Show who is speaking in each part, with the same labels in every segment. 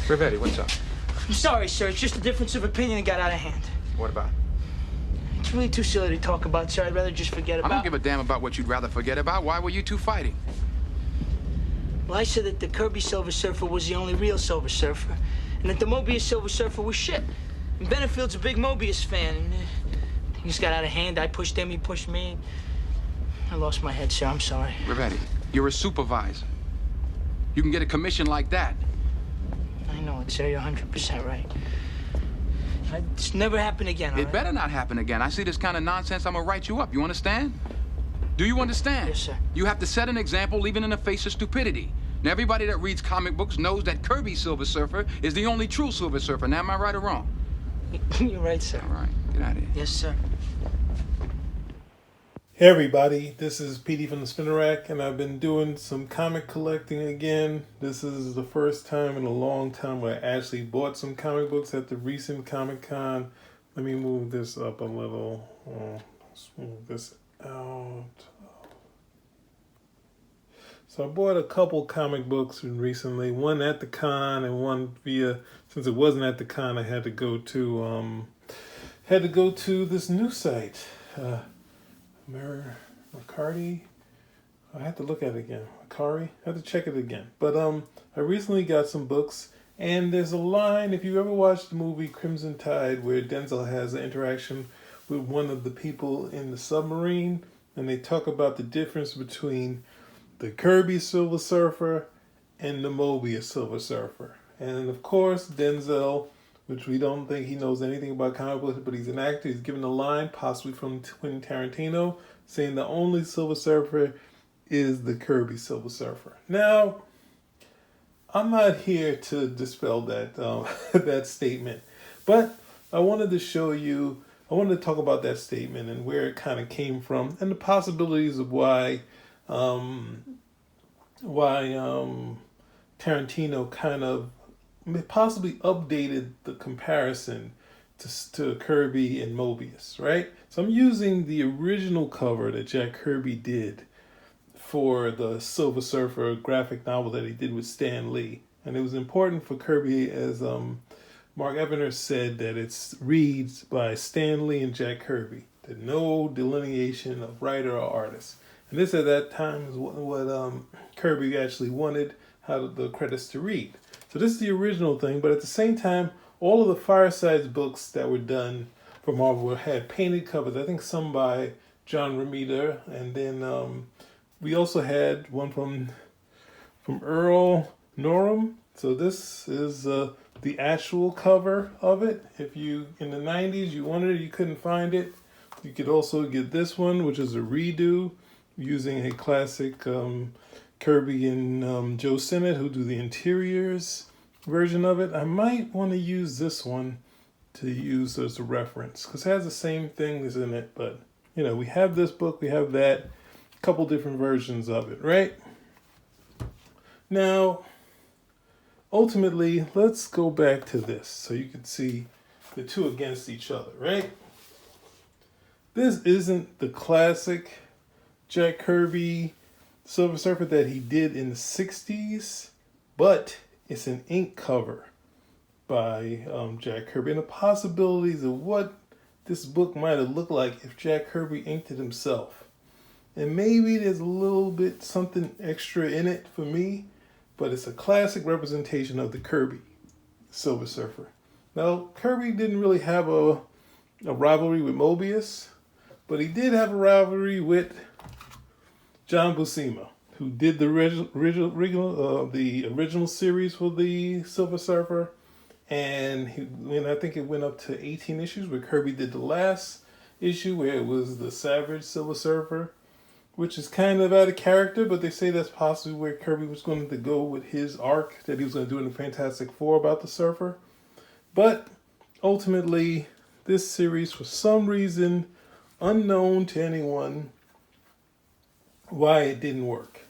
Speaker 1: Rivetti, what's up?
Speaker 2: I'm sorry, sir. It's just a difference of opinion that got out of hand.
Speaker 1: What about?
Speaker 2: It's really too silly to talk about, sir. I'd rather just forget about it.
Speaker 1: I don't give a damn about what you'd rather forget about. Why were you two fighting?
Speaker 2: Well, I said that the Kirby Silver Surfer was the only real Silver Surfer, and that the Moebius Silver Surfer was shit. And Benefield's a big Moebius fan, and things got out of hand. I pushed him, he pushed me. I lost my head, sir. I'm sorry.
Speaker 1: Rivetti, you're a supervisor. You can get a commission like that.
Speaker 2: I know it, sir. You're 100% right. It's never happen again, all
Speaker 1: It
Speaker 2: right?
Speaker 1: better not happen again. I see this kind of nonsense, I'm gonna write you up. You understand? Do you understand?
Speaker 2: Yes, sir.
Speaker 1: You have to set an example even in the face of stupidity. Now, everybody that reads comic books knows that Kirby Silver Surfer is the only true Silver Surfer. Now, am I right or wrong?
Speaker 2: You're right, sir.
Speaker 1: All right, get out of here.
Speaker 2: Yes, sir.
Speaker 3: Hey everybody, this is Petey from the Spinner Rack, and I've been doing some comic collecting again. This is the first time in a long time where I actually bought some comic books at the recent Comic-Con. Let me move this up a little. Let's move this out. So I bought a couple comic books recently, one at the con and one via, since it wasn't at the con, I had to go to this new site. Mercari. I have to look at it again. Mercari. I have to check it again. But I recently got some books, and there's a line, if you ever watched the movie Crimson Tide, where Denzel has an interaction with one of the people in the submarine, and they talk about the difference between the Kirby Silver Surfer and the Moebius Silver Surfer. And of course, Denzel, which we don't think he knows anything about comic books, but he's an actor. He's given a line, possibly from Quentin Tarantino, saying the only Silver Surfer is the Kirby Silver Surfer. Now, I'm not here to dispel that that statement, but I wanted to talk about that statement and where it kind of came from, and the possibilities of why Tarantino kind of possibly updated the comparison to Kirby and Moebius, right? So I'm using the original cover that Jack Kirby did for the Silver Surfer graphic novel that he did with Stan Lee. And it was important for Kirby, as Mark Evaner said, that it reads by Stan Lee and Jack Kirby. There's no delineation of writer or artist. And this at that time is what Kirby actually wanted how the credits to read. So this is the original thing, but at the same time, all of the Fireside books that were done for Marvel had painted covers. I think some by John Romita, and then we also had one from Earl Norem. So this is the actual cover of it. If you, in the 90s, you wanted it, you couldn't find it, you could also get this one, which is a redo using a classic Kirby and Joe Sinnott, who do the interiors version of it. I might want to use this one to use as a reference because it has the same things in it, but you know, we have this book, we have that, couple different versions of it, right? Now, ultimately, let's go back to this so you can see the two against each other, right? This isn't the classic Jack Kirby Silver Surfer that he did in the 60s, but it's an ink cover by Jack Kirby, and the possibilities of what this book might have looked like if Jack Kirby inked it himself. And maybe there's a little bit something extra in it for me, but it's a classic representation of the Kirby Silver Surfer. Now, Kirby didn't really have a rivalry with Moebius, but he did have a rivalry with John Buscema, who did the original series for the Silver Surfer, and I think it went up to 18 issues, where Kirby did the last issue, where it was the Savage Silver Surfer, which is kind of out of character, but they say that's possibly where Kirby was going to go with his arc that he was going to do in the Fantastic Four about the Surfer. But ultimately, this series, for some reason unknown to anyone, why it didn't work.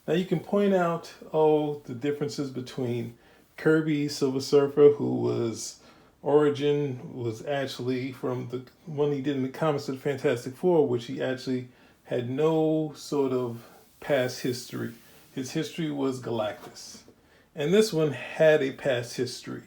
Speaker 3: Now you can point out, the differences between Kirby Silver Surfer, who was origin was actually from the one he did in the comics of the Fantastic Four, which he actually had no sort of past history. His history was Galactus. And this one had a past history.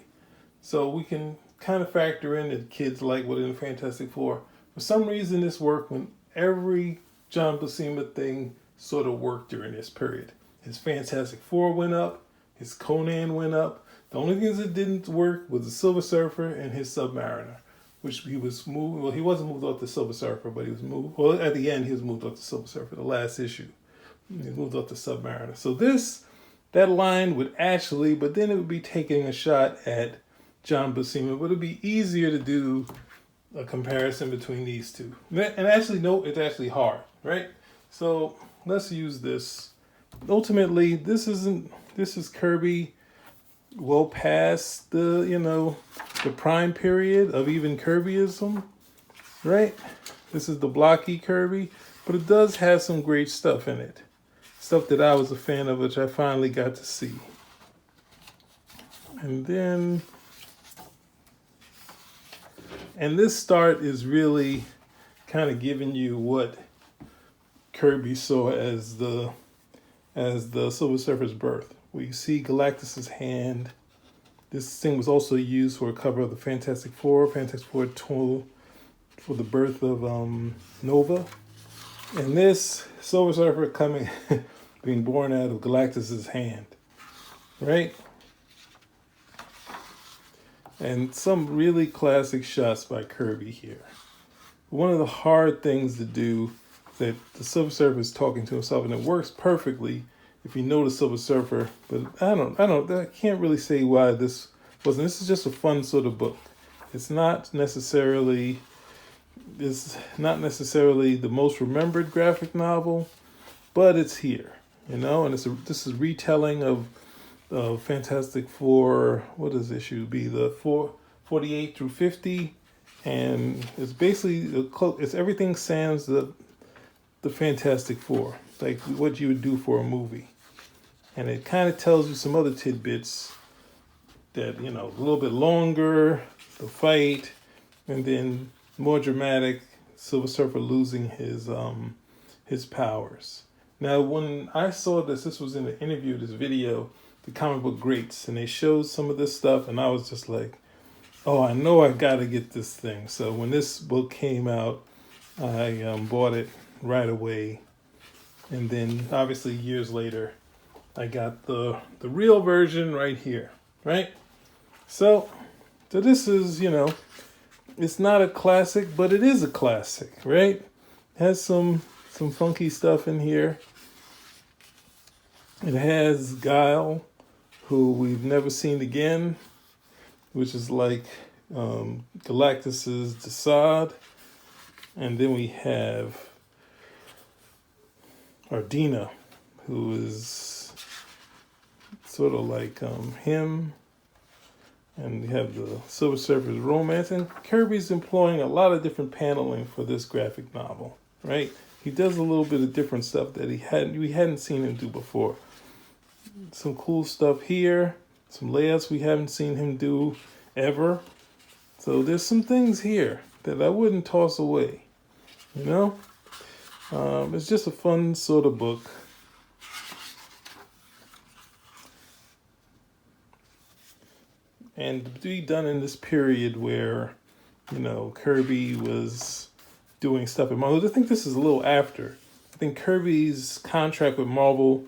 Speaker 3: So we can kind of factor in that kids like what in the Fantastic Four. For some reason, this worked when every John Buscema thing sort of worked during this period. His Fantastic Four went up, his Conan went up. The only things that didn't work was the Silver Surfer and his Submariner, which he was moved. Well, he wasn't moved off the Silver Surfer, but he was moved. Well, at the end, he was moved off the Silver Surfer. The last issue, he moved off the Submariner. So that line would actually, but then it would be taking a shot at John Buscema. But it'd be easier to do a comparison between these two. And actually, no, it's actually hard, right? So let's use this. Ultimately, this is Kirby well past the prime period of even Kirbyism, right? This is the blocky Kirby, but it does have some great stuff in it. Stuff that I was a fan of, which I finally got to see. And this start is really kind of giving you what Kirby saw as the Silver Surfer's birth. We see Galactus's hand. This thing was also used for a cover of the Fantastic Four 2, for the birth of Nova. And this Silver Surfer being born out of Galactus's hand, right? And some really classic shots by Kirby here. One of the hard things to do that the Silver Surfer is talking to himself, and it works perfectly if you know the Silver Surfer. But I can't really say why this wasn't. This is just a fun sort of book. It's not necessarily the most remembered graphic novel, but it's here, and this is retelling of Fantastic Four. What does issue be? The 48 through 50, and it's basically it's everything sans the Fantastic Four, like what you would do for a movie, and it kind of tells you some other tidbits that a little bit longer, the fight, and then more dramatic, Silver Surfer losing his powers. Now, when I saw this was in an interview, this video, the comic book greats, and they showed some of this stuff, and I was just like, oh, I know I gotta get this thing. So when this book came out, I bought it right away, and then obviously years later, I got the real version right here, right? So this is, it's not a classic, but it is a classic, right? It has some funky stuff in here. It has Guile, who we've never seen again, which is like Galactus's Desaad. And then we have Ardina, who is sort of like him. And we have the Silver Surfer's romance. And Kirby's employing a lot of different paneling for this graphic novel, right? He does a little bit of different stuff that we hadn't seen him do before. Some cool stuff here. Some layouts we haven't seen him do ever. So there's some things here that I wouldn't toss away. It's just a fun sort of book. And to be done in this period where, Kirby was doing stuff at Marvel. I think this is a little after. I think Kirby's contract with Marvel,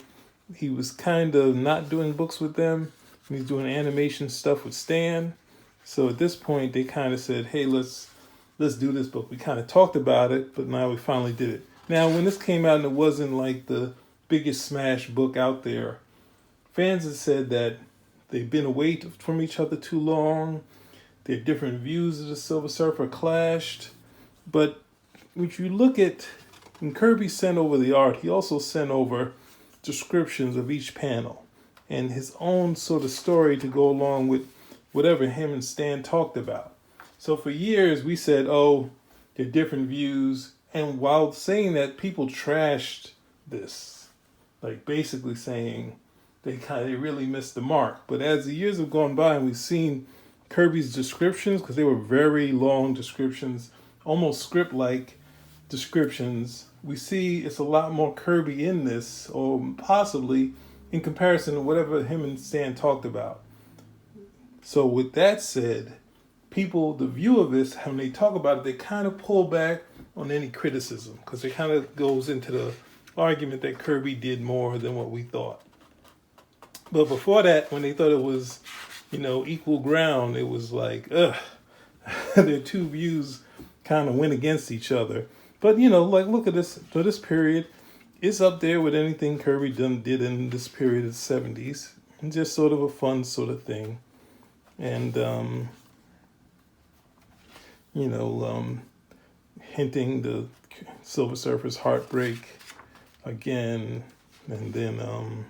Speaker 3: he was kind of not doing books with them. He's doing animation stuff with Stan. So at this point, they kind of said, hey, let's do this book. We kind of talked about it, but now we finally did it. Now, when this came out and it wasn't like the biggest smash book out there, fans have said that they've been away from each other too long. Their different views of the Silver Surfer clashed. But when you look at, when Kirby sent over the art, he also sent over descriptions of each panel and his own sort of story to go along with whatever him and Stan talked about. So for years we said, oh, they're different views. And while saying that, people trashed this, like basically saying they really missed the mark. But as the years have gone by and we've seen Kirby's descriptions, because they were very long descriptions, almost script-like descriptions, we see it's a lot more Kirby in this, or possibly in comparison to whatever him and Stan talked about. So with that said, people, the view of this, when they talk about it, they kind of pull back on any criticism because it kind of goes into the argument that Kirby did more than what we thought. But before that, when they thought it was, equal ground, it was like, their two views kind of went against each other. But, look at this, for this period, it's up there with anything Kirby did in this period of the 70s. And just sort of a fun sort of thing. And, hinting the Silver Surfer's heartbreak again. And then,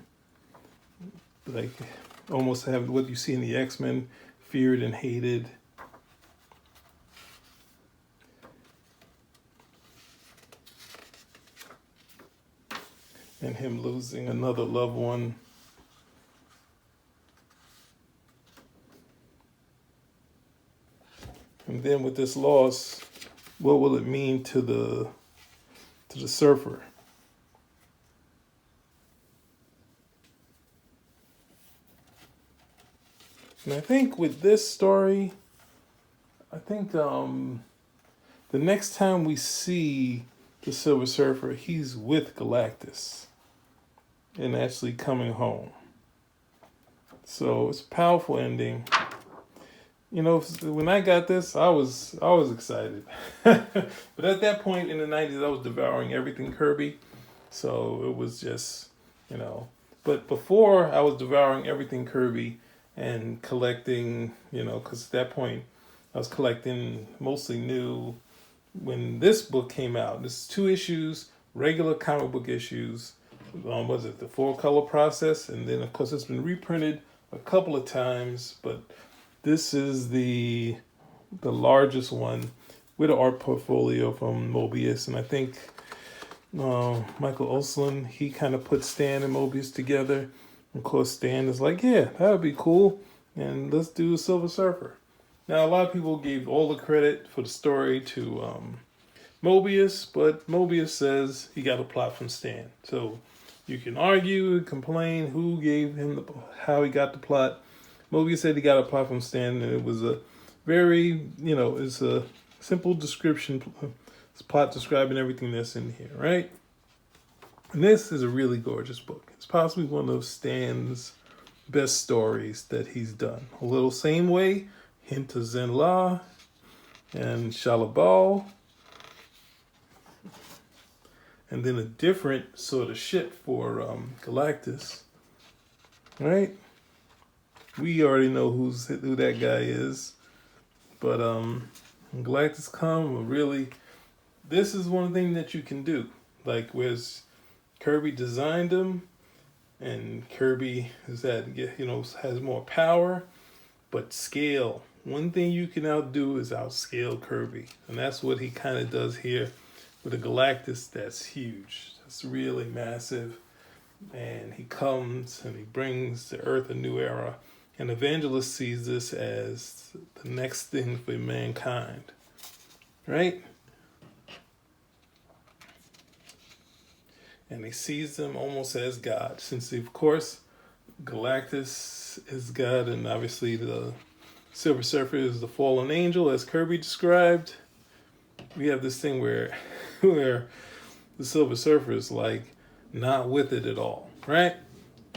Speaker 3: like, almost have what you see in the X-Men, feared and hated. And him losing another loved one. And then with this loss, what will it mean to the surfer? And I think with this story, the next time we see the Silver Surfer, he's with Galactus and actually coming home. So it's a powerful ending. When I got this, I was excited. But at that point in the 90s, I was devouring everything Kirby. So it was just, But before, I was devouring everything Kirby and collecting, because at that point, I was collecting mostly new. When this book came out, this is 2 issues, regular comic book issues. Was it the 4-color process? And then, of course, it's been reprinted a couple of times, but this is the largest one with an art portfolio from Moebius. And I think Michael Oslin, he kind of put Stan and Moebius together. Of course, Stan is like, yeah, that would be cool. And let's do Silver Surfer. Now, a lot of people gave all the credit for the story to Moebius, but Moebius says he got a plot from Stan. So you can argue, complain who gave him how he got the plot. Moebius said he got a plot from Stan, and it was a very, it's a simple description, it's plot describing everything that's in here, right? And this is a really gorgeous book. It's possibly one of Stan's best stories that he's done. A little same way, hint of Zenla and Shalabal. And then a different sort of ship for Galactus, right? We already know who that guy is. But when Galactus come, really, this is one thing that you can do. Like, whereas Kirby designed him, and Kirby has more power, but scale. One thing you can outdo is outscale Kirby. And that's what he kind of does here with a Galactus that's huge. That's really massive. And he comes and he brings to Earth a new era. And Evangelist sees this as the next thing for mankind. Right? And he sees them almost as God. Since, of course, Galactus is God, and obviously the Silver Surfer is the fallen angel, as Kirby described. We have this thing where the Silver Surfer is like not with it at all, right?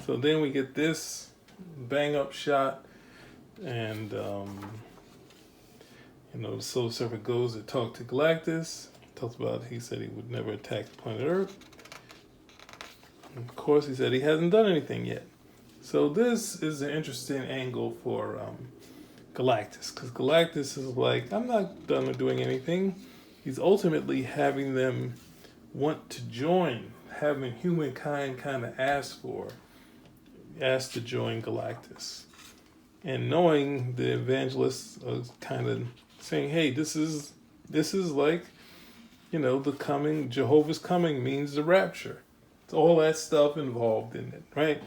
Speaker 3: So then we get this bang up shot, and the Silver Surfer goes to talk to Galactus. He said he would never attack the planet Earth. And of course, he said he hasn't done anything yet. So this is an interesting angle for Galactus, because Galactus is like, I'm not done doing anything. He's ultimately having them want to join, having humankind kind of asked to join Galactus. And knowing the evangelists are kind of saying, hey, this is like, the coming, Jehovah's coming means the rapture. It's all that stuff involved in it, right?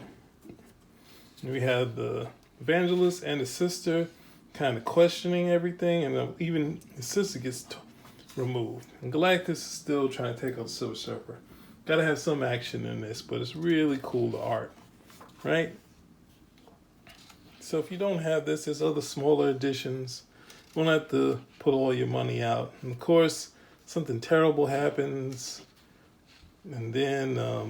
Speaker 3: And we have the evangelist and the sister kind of questioning everything, and even the sister gets removed. And Galactus is still trying to take out the Silver Surfer. Gotta have some action in this, but it's really cool, the art. right? So if you don't have this, there's other smaller editions. You won't have to put all your money out. And of course, something terrible happens, and then a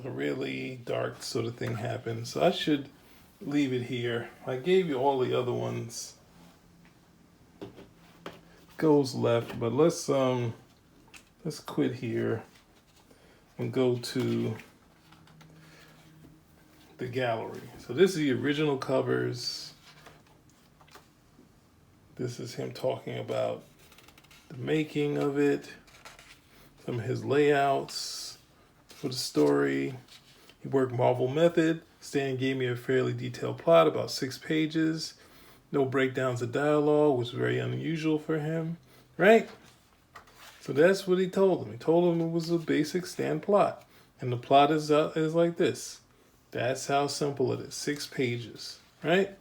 Speaker 3: really dark sort of thing happens. So I should leave it here. I gave you all the other ones. Goes left, but let's quit here and go to the gallery. So this is the original covers. This is him talking about the making of it, some of his layouts for the story. He worked Marvel method. Stan gave me a fairly detailed plot, about 6 pages. No breakdowns of dialogue, which was very unusual for him, right? So that's what he told him. He told him it was a basic Stan plot. And the plot is like this. That's how simple it is. 6 pages, right?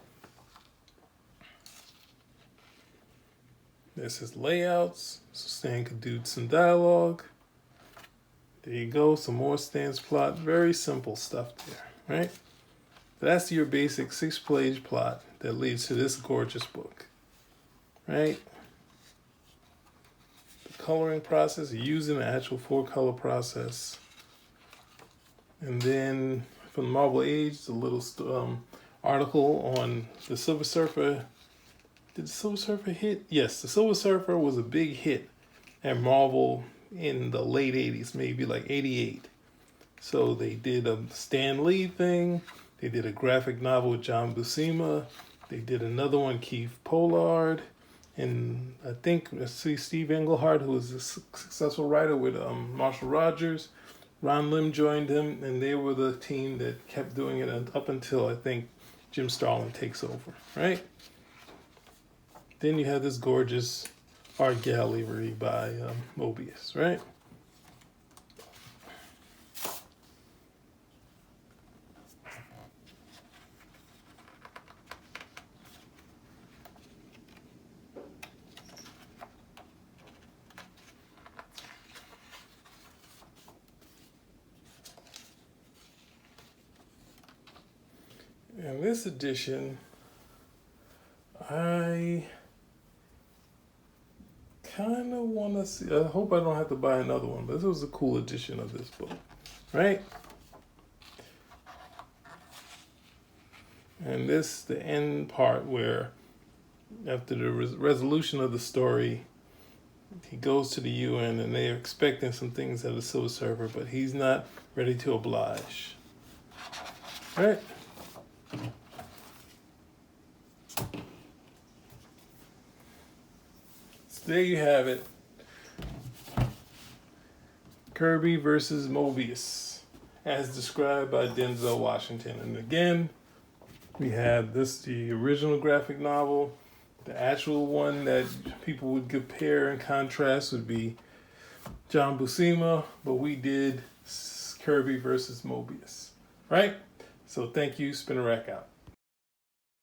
Speaker 3: There's his layouts, so Stan could do some dialogue. There you go, some more Stan's plot. Very simple stuff there, right? That's your basic 6-page plot that leads to this gorgeous book, right? The coloring process, using the actual 4-color process. And then from the Marvel Age, the little article on the Silver Surfer. Did the Silver Surfer hit? Yes, the Silver Surfer was a big hit at Marvel in the late 80s, maybe like 88. So they did a Stan Lee thing. They did a graphic novel with John Buscema. They did another one, Keith Pollard. And I think, Steve Englehart, who was a successful writer with Marshall Rogers. Ron Lim joined him, and they were the team that kept doing it up until, I think, Jim Starlin takes over, right? Then you have this gorgeous art gallery by Moebius, right? In this edition, I kind of want to see. I hope I don't have to buy another one, but this was a cool edition of this book, right? And this, the end part where after the resolution of the story, he goes to the UN and they're expecting some things out of the Silver Surfer, but he's not ready to oblige, right? There you have it. Kirby versus Moebius, as described by Denzel Washington. And again, we have this, the original graphic novel. The actual one that people would compare and contrast would be John Buscema, but we did Kirby versus Moebius, right? So thank you, Spinner Rack out.